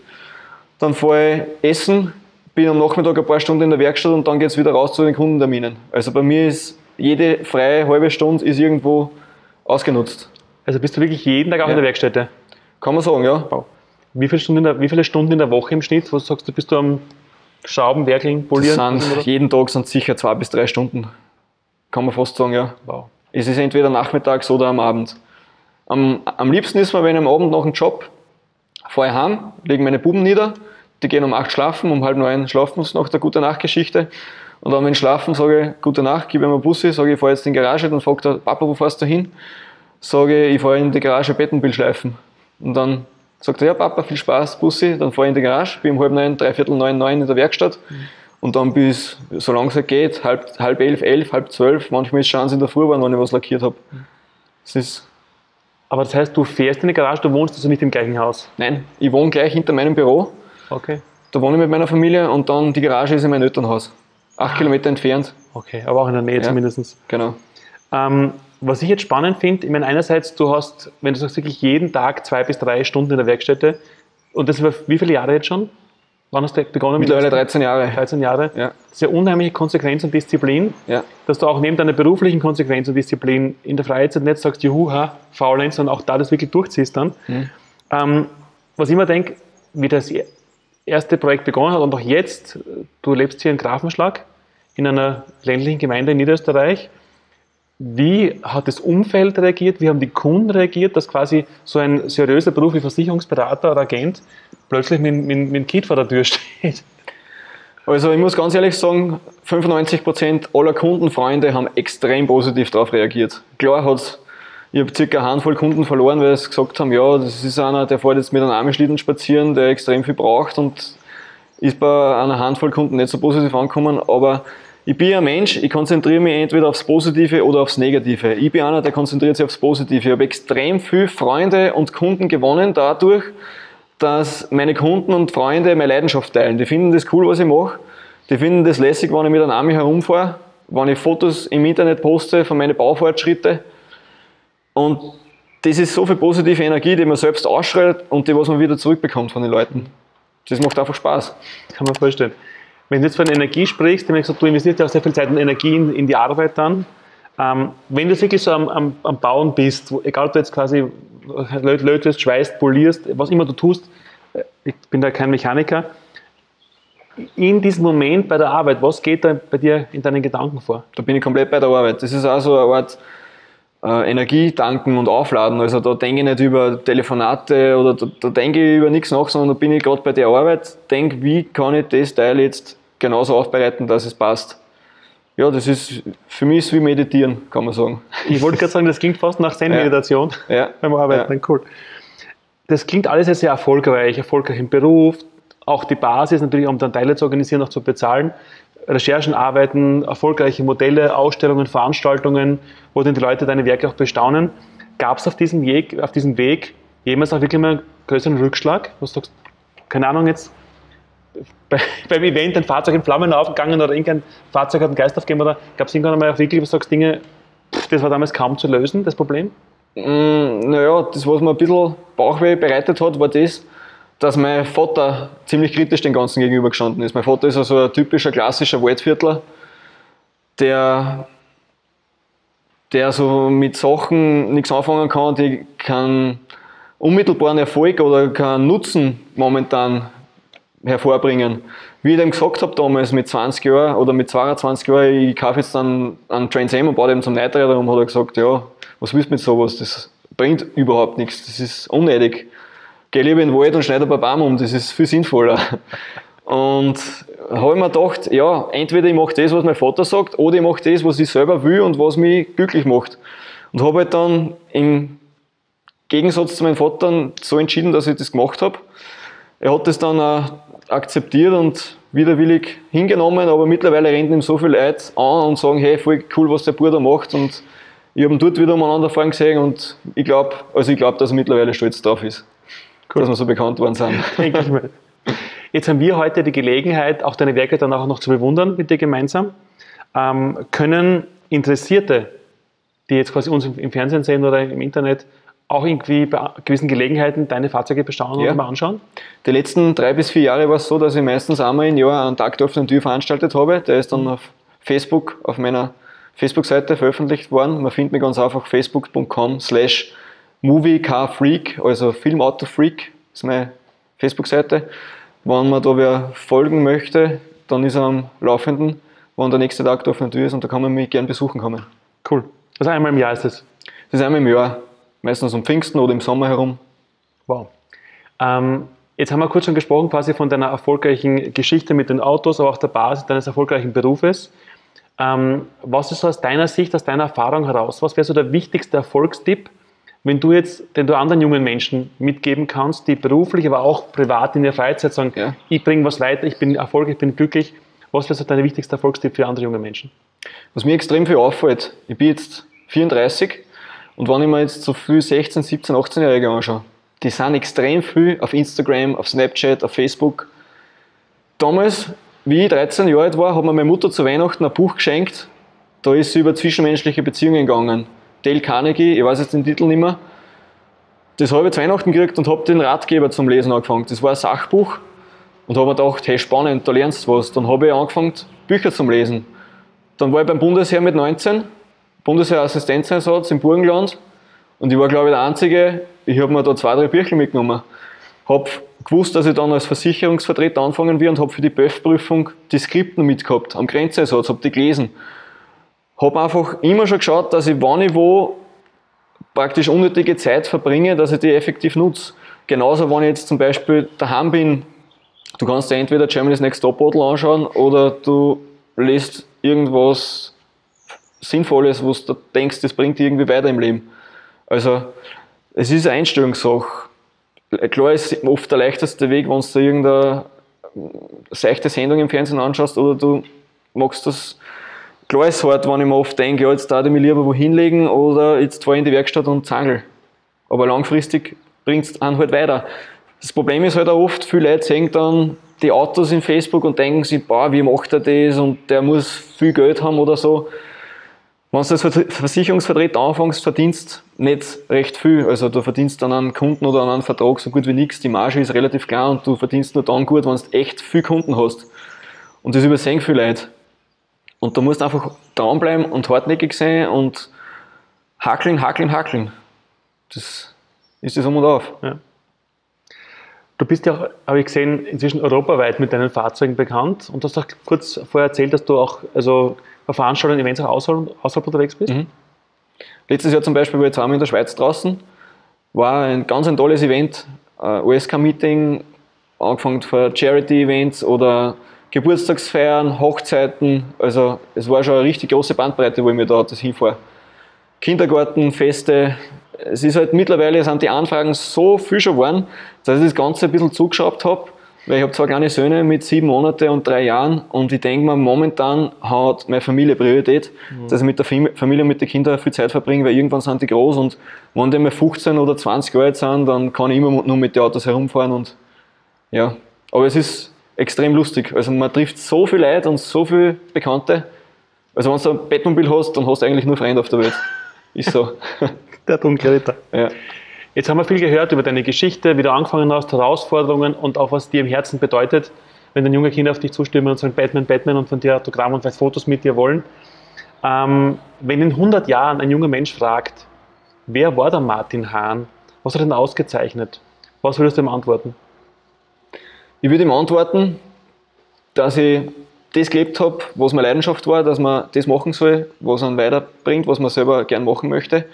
Dann fahre ich essen, bin am Nachmittag ein paar Stunden in der Werkstatt und dann geht es wieder raus zu den Kundenterminen. Also bei mir ist jede freie halbe Stunde ist irgendwo ausgenutzt. Also bist du wirklich jeden Tag auch in der Werkstätte? Kann man sagen, ja. Wow. Wie viele Stunden in der Woche im Schnitt? Was sagst du, bist du am Schrauben, Werkeln, Polieren? Jeden Tag sind es sicher 2 bis 3 Stunden. Kann man fast sagen, ja. Wow. Es ist entweder nachmittags oder am Abend. Am liebsten ist mir, wenn ich am Abend nach dem Job fahre ich heim, lege meine Buben nieder, die gehen um 8 schlafen, um 8:30 schlafen sie nach der Gute-Nacht-Geschichte. Und dann, wenn ich schlafen, sage ich Gute Nacht, gebe ihm einen Bussi, sage ich fahre jetzt in die Garage, dann fragt er, Papa, wo fährst du hin? Sage ich fahre in die Garage Batmobil schleifen. Und dann sagt er, ja Papa, viel Spaß, Bussi, dann fahre ich in die Garage, bin um 8:30, 8:45, 9 in der Werkstatt. Und dann bis, solange es geht, halb 11, 11, halb 12, manchmal ist es schon in der Früh geworden, wenn ich was lackiert habe. Aber das heißt, du fährst in die Garage, du wohnst also nicht im gleichen Haus? Nein, ich wohne gleich hinter meinem Büro. Okay. Da wohne ich mit meiner Familie und dann die Garage ist in meinem Elternhaus. 8 Kilometer entfernt. Okay, aber auch in der Nähe zumindest. Genau. Was ich jetzt spannend finde, ich meine, einerseits, du hast, wenn du sagst, wirklich jeden Tag 2 bis 3 Stunden in der Werkstätte, und das über wie viele Jahre jetzt schon? Wann hast du begonnen? Mittlerweile 13 Jahre. 13 Jahre. Ja. Das ist ja unheimliche Konsequenz und Disziplin, dass du auch neben deiner beruflichen Konsequenz und Disziplin in der Freizeit nicht sagst, juhu, Faulenz, sondern auch da das wirklich durchziehst dann. Was ich immer denke, wie das erste Projekt begonnen hat und auch jetzt, du lebst hier in Grafenschlag, in einer ländlichen Gemeinde in Niederösterreich. Wie hat das Umfeld reagiert? Wie haben die Kunden reagiert, dass quasi so ein seriöser Beruf wie Versicherungsberater oder Agent plötzlich mit dem Kind vor der Tür steht? Also ich muss ganz ehrlich sagen, 95% aller Kundenfreunde haben extrem positiv darauf reagiert. Klar ich habe circa eine Handvoll Kunden verloren, weil sie gesagt haben, ja, das ist einer, der fährt jetzt mit einem Armenschlitten spazieren, der extrem viel braucht und ist bei einer Handvoll Kunden nicht so positiv angekommen, aber ich bin ein Mensch, ich konzentriere mich entweder aufs Positive oder aufs Negative. Ich bin einer, der konzentriert sich aufs Positive. Ich habe extrem viele Freunde und Kunden gewonnen dadurch, dass meine Kunden und Freunde meine Leidenschaft teilen. Die finden das cool, was ich mache. Die finden das lässig, wenn ich mit einem Army herumfahre, wenn ich Fotos im Internet poste von meinen Baufortschritten. Und das ist so viel positive Energie, die man selbst ausschreit und die, was man wieder zurückbekommt von den Leuten. Das macht einfach Spaß. Kann man vorstellen. Wenn du jetzt von Energie sprichst, du investierst ja auch sehr viel Zeit und Energie in die Arbeit dann. Wenn du wirklich so am Bauen bist, egal ob du jetzt quasi lötest, schweißt, polierst, was immer du tust, ich bin da kein Mechaniker, in diesem Moment bei der Arbeit, was geht da bei dir in deinen Gedanken vor? Da bin ich komplett bei der Arbeit. Das ist auch so eine Art Energie tanken und aufladen. Also da denke ich nicht über Telefonate oder da denke ich über nichts nach, sondern da bin ich gerade bei der Arbeit, denke, wie kann ich das Teil jetzt genauso aufbereiten, dass es passt. Ja, das ist für mich ist wie Meditieren, kann man sagen. Ich wollte gerade sagen, das klingt fast nach Zen-Meditation beim Arbeiten. Ja. Cool. Das klingt alles sehr erfolgreich im Beruf, auch die Basis natürlich, um dann Teile zu organisieren, auch zu bezahlen. Recherchen, Arbeiten, erfolgreiche Modelle, Ausstellungen, Veranstaltungen, wo dann die Leute deine Werke auch bestaunen. Gab es auf diesem Weg jemals auch wirklich mal einen größeren Rückschlag? Was sagst du, keine Ahnung, jetzt beim Event ein Fahrzeug in Flammen aufgegangen oder irgendein Fahrzeug hat einen Geist aufgegeben oder gab es irgendwann mal auch wirklich, was sagst Dinge, das war damals kaum zu lösen, das Problem? Naja, das, was mir ein bisschen Bauchweh bereitet hat, war das, dass mein Vater ziemlich kritisch dem Ganzen gegenüber gestanden ist. Mein Vater ist also ein typischer, klassischer Waldviertler, der so mit Sachen nichts anfangen kann, die keinen unmittelbaren Erfolg oder keinen Nutzen momentan hervorbringen. Wie ich dem gesagt habe damals mit 20 Jahren oder mit 22 Jahren, ich kaufe jetzt dann einen Trans Am und baue dem zum Neiträder um, hat er gesagt, ja, was willst du mit sowas? Das bringt überhaupt nichts, das ist unnötig. Geh lieber in den Wald und schneide ein paar Bäume um, das ist viel sinnvoller. Und habe ich mir gedacht, ja, entweder ich mache das, was mein Vater sagt, oder ich mache das, was ich selber will und was mich glücklich macht. Und habe halt dann im Gegensatz zu meinem Vater so entschieden, dass ich das gemacht habe. Er hat das dann auch akzeptiert und widerwillig hingenommen, aber mittlerweile rennen ihm so viele Leute an und sagen, hey, voll cool, was der Bruder macht, und ich habe ihn dort wieder umeinander fahren gesehen und ich glaube, dass er mittlerweile stolz drauf ist. Cool. Dass wir so bekannt worden sind. Denke ich mal. Jetzt haben wir heute die Gelegenheit, auch deine Werke dann auch noch zu bewundern mit dir gemeinsam. Können Interessierte, die jetzt quasi uns im Fernsehen sehen oder im Internet, auch irgendwie bei gewissen Gelegenheiten deine Fahrzeuge bestaunen und mal anschauen? Die letzten 3 bis 4 Jahre war es so, dass ich meistens einmal im Jahr einen Tag der offenen Tür veranstaltet habe. Der ist dann auf Facebook, auf meiner Facebook-Seite veröffentlicht worden. Man findet mich ganz einfach facebook.com/moviecarfreak, also Filmautofreak ist meine Facebook-Seite. Wenn man da wer folgen möchte, dann ist er am Laufenden, wann der nächste Tag der offenen Tür ist, und da kann man mich gerne besuchen kommen. Cool. Also einmal im Jahr ist das? Das ist einmal im Jahr, meistens um Pfingsten oder im Sommer herum. Wow. Jetzt haben wir kurz schon gesprochen quasi von deiner erfolgreichen Geschichte mit den Autos, aber auch der Basis deines erfolgreichen Berufes. Was ist so aus deiner Sicht, aus deiner Erfahrung heraus, was wäre so der wichtigste Erfolgstipp, den du anderen jungen Menschen mitgeben kannst, die beruflich, aber auch privat in der Freizeit sagen, ich bringe was weiter, ich bin erfolgreich, ich bin glücklich. Was wäre so dein wichtigster Erfolgstipp für andere junge Menschen? Was mir extrem viel auffällt, ich bin jetzt 34 und wenn ich mir jetzt so viel 16, 17, 18-Jährige anschaue, die sind extrem viel auf Instagram, auf Snapchat, auf Facebook. Damals, wie ich 13 Jahre alt war, hat mir meine Mutter zu Weihnachten ein Buch geschenkt. Da ist sie über zwischenmenschliche Beziehungen gegangen. Dale Carnegie, ich weiß jetzt den Titel nicht mehr. Das habe ich zu Weihnachten gekriegt und habe den Ratgeber zum Lesen angefangen. Das war ein Sachbuch und habe mir gedacht, hey, spannend, da lernst du was. Dann habe ich angefangen, Bücher zum Lesen. Dann war ich beim Bundesheer mit 19, Bundesheer-Assistenzeinsatz im Burgenland, und ich war, glaube ich, der Einzige, ich habe mir da 2, 3 Bücher mitgenommen. Habe gewusst, dass ich dann als Versicherungsvertreter anfangen will und habe für die BÖF-Prüfung die Skripten mitgehabt, am Grenzeinsatz, habe die gelesen. Habe einfach immer schon geschaut, dass ich, wann ich wo praktisch unnötige Zeit verbringe, dass ich die effektiv nutze. Genauso, wenn ich jetzt zum Beispiel daheim bin, du kannst dir entweder Germany's Next Topmodel anschauen oder du liest irgendwas Sinnvolles, wo du denkst, das bringt dich irgendwie weiter im Leben. Also, es ist eine Einstellungssache. Klar ist oft der leichteste Weg, wenn du irgendeine seichte Sendung im Fernsehen anschaust oder du magst das. Klar ist hart, wenn ich mir oft denke, ja, jetzt darf ich mich lieber wo hinlegen oder jetzt fahre ich in die Werkstatt und zangel. Aber langfristig bringt es einen halt weiter. Das Problem ist halt auch oft, viele Leute sehen dann die Autos in Facebook und denken sich, boah, wie macht er das und der muss viel Geld haben oder so. Wenn du als Versicherungsvertreter anfängst, verdienst du nicht recht viel. Also du verdienst an einem Kunden oder an einem Vertrag so gut wie nichts. Die Marge ist relativ klein und du verdienst nur dann gut, wenn du echt viele Kunden hast. Und das übersehen viele Leute. Und da musst du einfach dranbleiben und hartnäckig sein und hackeln. Das ist das Um und Auf. Ja. Du bist ja auch, habe ich gesehen, inzwischen europaweit mit deinen Fahrzeugen bekannt und hast auch kurz vorher erzählt, dass du auch bei Veranstaltungen, Events auch außerhalb unterwegs bist. Letztes Jahr zum Beispiel war ich zweimal in der Schweiz draußen. War ein ganz tolles Event, OSK-Meeting, angefangen von Charity-Events oder Geburtstagsfeiern, Hochzeiten. Also es war schon eine richtig große Bandbreite, wo ich mir da das hinfahre. Kindergarten, Feste. Es ist halt mittlerweile sind die Anfragen so viel schon geworden, dass ich das Ganze ein bisschen zugeschraubt habe. Weil ich habe 2 kleine Söhne mit 7 Monaten und 3 Jahren und ich denke mir, momentan hat meine Familie Priorität, dass ich mit der Familie und mit den Kindern viel Zeit verbringe, weil irgendwann sind die groß und wenn die mal 15 oder 20 Jahre alt sind, dann kann ich immer nur mit den Autos herumfahren und ja. Aber es ist extrem lustig. Also man trifft so viele Leute und so viele Bekannte. Also wenn du ein Batmobil hast, dann hast du eigentlich nur Freunde auf der Welt. Ist so. Der dunkle Ritter. Ja. Jetzt haben wir viel gehört über deine Geschichte, wie du angefangen hast, Herausforderungen und auch was dir im Herzen bedeutet, wenn dann junge Kinder auf dich zustimmen und sagen Batman, Batman und von dir Autogramm und vielleicht Fotos mit dir wollen. Wenn in 100 Jahren ein junger Mensch fragt, wer war der Martin Hahn, was hat er denn ausgezeichnet? Was würdest du ihm antworten? Ich würde ihm antworten, dass ich das gelebt habe, was meine Leidenschaft war, dass man das machen soll, was einen weiterbringt, was man selber gern machen möchte.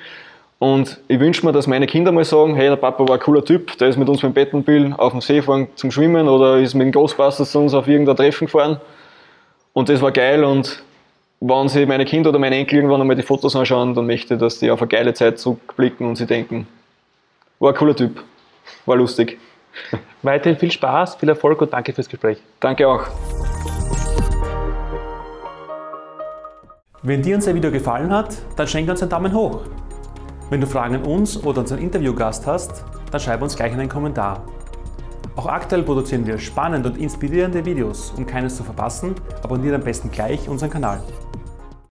Und ich wünsche mir, dass meine Kinder mal sagen, hey, der Papa war ein cooler Typ, der ist mit uns mit dem Batmobil auf dem See gefahren zum Schwimmen oder ist mit den Ghostbusters zu uns auf irgendein Treffen gefahren. Und das war geil und wenn sich meine Kinder oder meine Enkel irgendwann einmal die Fotos anschauen, dann möchte ich, dass die auf eine geile Zeit zurückblicken und sie denken, war ein cooler Typ, war lustig. Weiterhin viel Spaß, viel Erfolg und danke fürs Gespräch. Danke auch. Wenn dir unser Video gefallen hat, dann schenk uns einen Daumen hoch. Wenn du Fragen an uns oder unseren Interviewgast hast, dann schreib uns gleich einen Kommentar. Auch aktuell produzieren wir spannende und inspirierende Videos. Um keines zu verpassen, abonniere am besten gleich unseren Kanal.